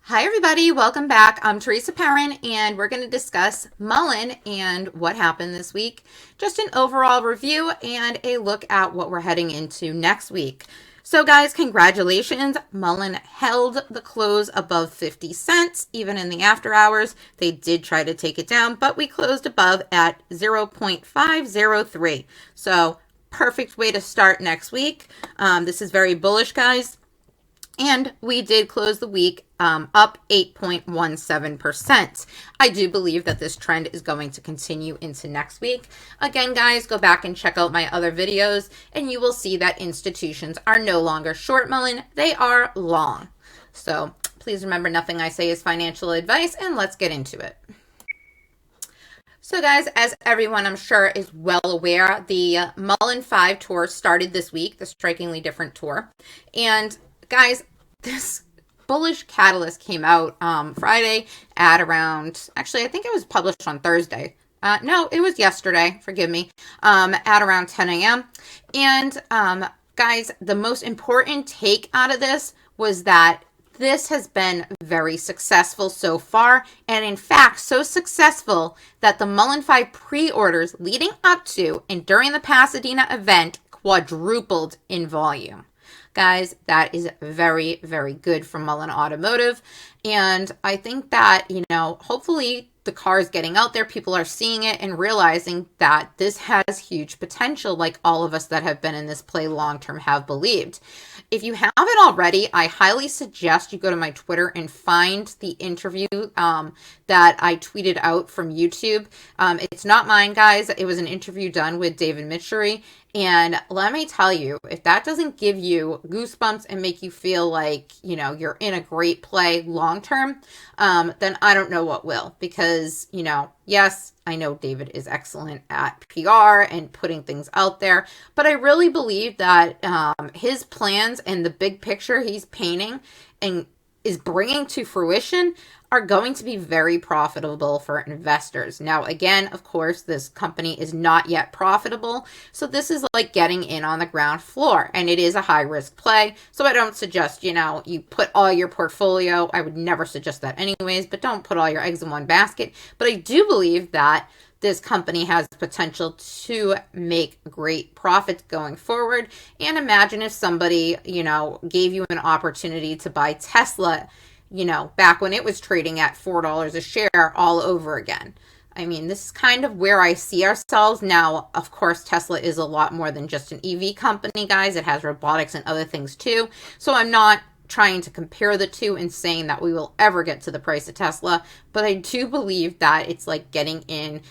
Hi everybody, welcome back. I'm Teresa Perrin and we're going to discuss Mullen and what happened this week. Just an overall review and a look at what we're heading into next week. So guys, congratulations. Mullen held the close above 50 cents, even in the after hours. They did try to take it down, but we closed above at 0.503. So perfect way to start next week. This is very bullish, guys. And we did close the week up 8.17%. I do believe that this trend is going to continue into next week. Again, guys, go back and check out my other videos, and you will see that institutions are no longer short Mullen. They are long. So please remember, nothing I say is financial advice, and let's get into it. So guys, as everyone I'm sure is well aware, the Mullen 5 tour started this week, the Strikingly Different tour. And guys, this bullish catalyst came out Friday at around, actually, I think it was published on Thursday. No, it was yesterday, forgive me, at around 10 a.m. And guys, the most important take out of this was that this has been very successful so far, and in fact, so successful that the Mullen 5 pre-orders leading up to and during the Pasadena event quadrupled in volume. Guys, that is very, very good for Mullen Automotive. And I think that, hopefully the car is getting out there. People are seeing it and realizing that this has huge potential, like all of us that have been in this play long-term have believed. If you haven't already, I highly suggest you go to my Twitter and find the interview that I tweeted out from YouTube. It's not mine, guys. It was an interview done with David Mitchery. And let me tell you, if that doesn't give you goosebumps and make you feel like, you're in a great play long-term, then I don't know what will. Because, yes, I know David is excellent at PR and putting things out there. But I really believe that his plans and the big picture he's painting and is bringing to fruition are going to be very profitable for investors. Now, again, of course, this company is not yet profitable. So this is like getting in on the ground floor, and it is a high risk play. So I don't suggest, you put all your portfolio. I would never suggest that anyways, but don't put all your eggs in one basket. But I do believe that this company has potential to make great profits going forward. And imagine if somebody, gave you an opportunity to buy Tesla, back when it was trading at $4 a share all over again. I mean, this is kind of where I see ourselves now. Of course, Tesla is a lot more than just an EV company, guys. It has robotics and other things too. So I'm not trying to compare the two and saying that we will ever get to the price of Tesla, but I do believe that it's like getting in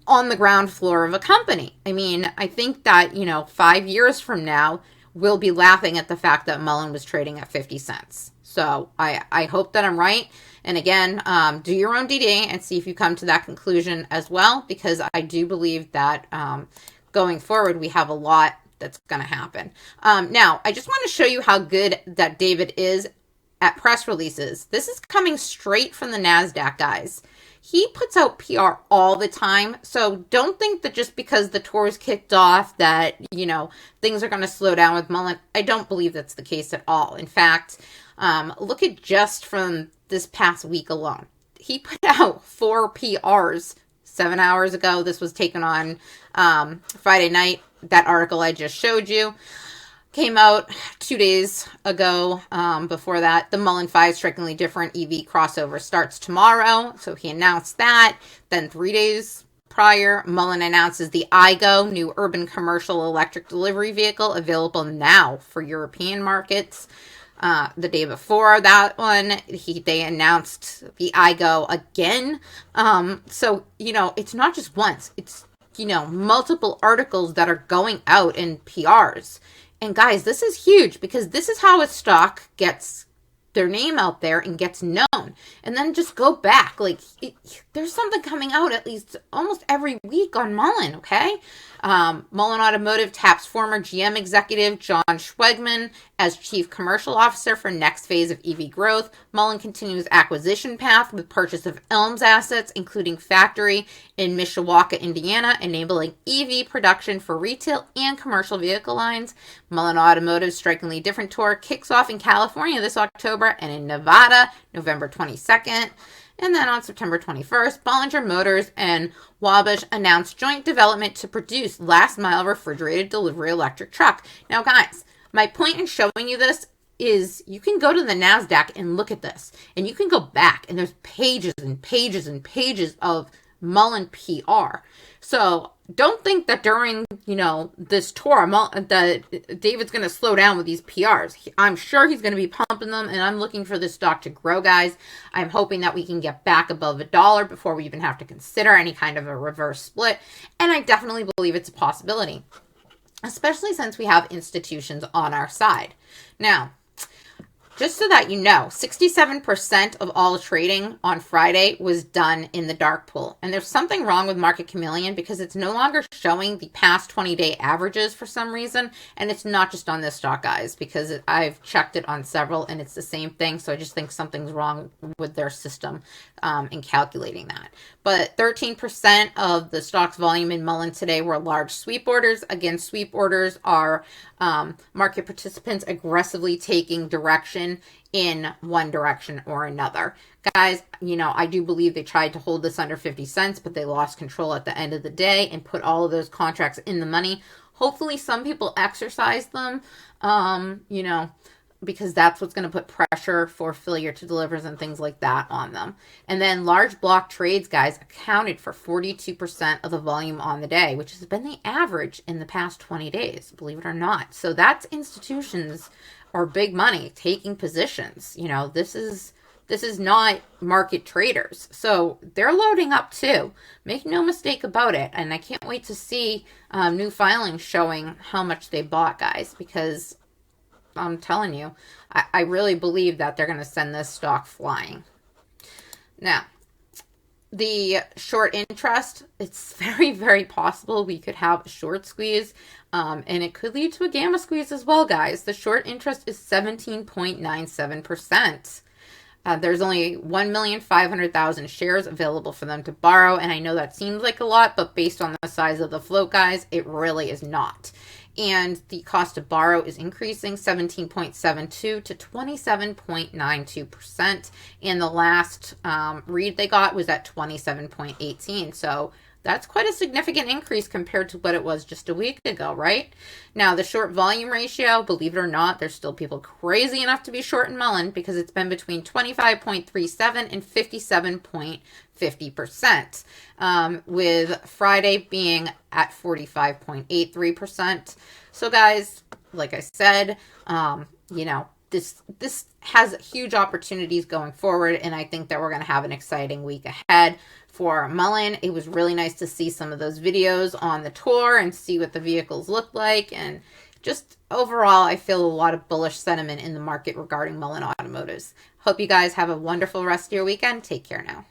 on the ground floor of a company. I mean, I think that, 5 years from now, we'll be laughing at the fact that Mullen was trading at 50 cents. So I hope that I'm right. And again, do your own DD and see if you come to that conclusion as well, because I do believe that going forward, we have a lot that's going to happen. Now, I just want to show you how good that David is at press releases. This is coming straight from the NASDAQ, guys. He puts out PR all the time, so don't think that just because the tour is kicked off that, things are going to slow down with Mullen. I don't believe that's the case at all. In fact, look at just from this past week alone. He put out 4 PRs 7 hours ago. This was taken on Friday night. That article I just showed you came out 2 days ago. Before that, the Mullen 5 Strikingly Different EV crossover starts tomorrow. So he announced that. Then 3 days prior, Mullen announces the iGo, new urban commercial electric delivery vehicle, available now for European markets. The day before that one, they announced the iGo again. So, it's not just once. It's, multiple articles that are going out in PRs. And guys, this is huge because this is how a stock gets their name out there and gets known. And then just go back. There's something coming out at least almost every week on Mullen, okay? Mullen Automotive taps former GM executive John Schwegman as Chief Commercial Officer for next phase of EV growth. Mullen continues acquisition path with purchase of Elms assets, including factory in Mishawaka, Indiana, enabling EV production for retail and commercial vehicle lines. Mullen Automotive's Strikingly Different tour kicks off in California this October October, and in Nevada, November 22nd. And then on September 21st, Bollinger Motors and Wabash announced joint development to produce last-mile refrigerated delivery electric truck. Now, guys, my point in showing you this is you can go to the NASDAQ and look at this. And you can go back, and there's pages and pages and pages of Mullen PR. So don't think that during, this tour, that David's going to slow down with these PRs. I'm sure he's going to be pumping them, and I'm looking for this stock to grow, guys. I'm hoping that we can get back above $1 before we even have to consider any kind of a reverse split, and I definitely believe it's a possibility, especially since we have institutions on our side. Now, just so that you know, 67% of all trading on Friday was done in the dark pool. And there's something wrong with Market Chameleon because it's no longer showing the past 20-day averages for some reason. And it's not just on this stock, guys, because I've checked it on several and it's the same thing. So I just think something's wrong with their system in calculating that. But 13% of the stock's volume in Mullen today were large sweep orders. Again, sweep orders are market participants aggressively taking direction in one direction or another. Guys, I do believe they tried to hold this under 50 cents, but they lost control at the end of the day and put all of those contracts in the money. Hopefully some people exercise them, because that's what's going to put pressure for failure to delivers and things like that on them. And then large block trades, guys, accounted for 42% of the volume on the day, which has been the average in the past 20 days, believe it or not. So that's institutions or big money taking positions. This is not market traders. So they're loading up too. Make no mistake about it. And I can't wait to see new filings showing how much they bought, guys, because I'm telling you, I really believe that they're going to send this stock flying. Now, the short interest, it's very, very possible we could have a short squeeze, and it could lead to a gamma squeeze as well, guys. The short interest is 17.97%. There's only 1,500,000 shares available for them to borrow, and I know that seems like a lot, but based on the size of the float, guys, it really is not. And the cost to borrow is increasing 17.72 to 27.92%. And the last read they got was at 27.18. So that's quite a significant increase compared to what it was just a week ago, right? Now, the short volume ratio, believe it or not, there's still people crazy enough to be short in Mullen because it's been between 25.37 and 57.50%, with Friday being at 45.83%. So, guys, like I said, this has huge opportunities going forward, and I think that we're going to have an exciting week ahead. For Mullen, it was really nice to see some of those videos on the tour and see what the vehicles look like. And just overall, I feel a lot of bullish sentiment in the market regarding Mullen Automotives. Hope you guys have a wonderful rest of your weekend. Take care now.